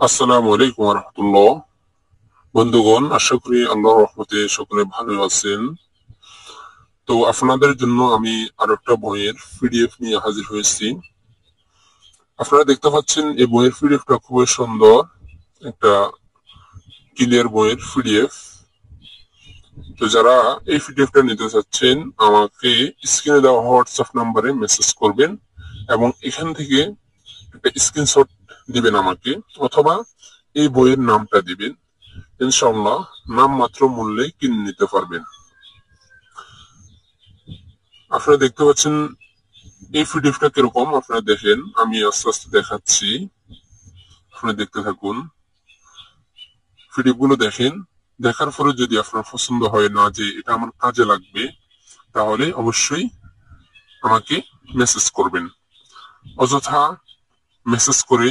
আসসালামু আলাইকুম রহমতুল্লাহ। বন্ধুগণ, আশা করি আল্লাহর রহমতে সকলে ভালো আছেন। তো আপনাদের জন্য আমি আরো একটা বইয়ের পিডিএফ নিয়ে হাজির হয়েছি। আপনারা দেখতে পাচ্ছেন এই বইয়ের পিডিএফটা খুবই সুন্দর, একটা ক্লিয়ার বইয়ের পিডিএফ। তো যারা এই পিডিএফটা নিতে চাচ্ছেন আমাকে স্ক্রিনে দেওয়া হোয়াটসঅ্যাপ নাম্বারে মেসেজ করবেন এবং এখান থেকে একটা স্ক্রিনশট দিবেন আমাকে, অথবা এই বইয়ের নামটা দিবেন। ইনশাআল্লাহ নাম মাত্র মূল্যে কিনে নিতে পারবেন। আপনারা দেখতে পাচ্ছেন এই পিডিএফটা কিরকম, আপনারা দেখেন, আমি আস্তে আস্তে দেখাচ্ছি, আপনারা দেখতে থাকুন। পিডিএফ গুলো দেখেন, দেখার পরে যদি আপনার পছন্দ হয় না যে এটা আমার কাজে লাগবে, তাহলে অবশ্যই আমাকে মেসেজ করবেন। অযথা মেসেজ করে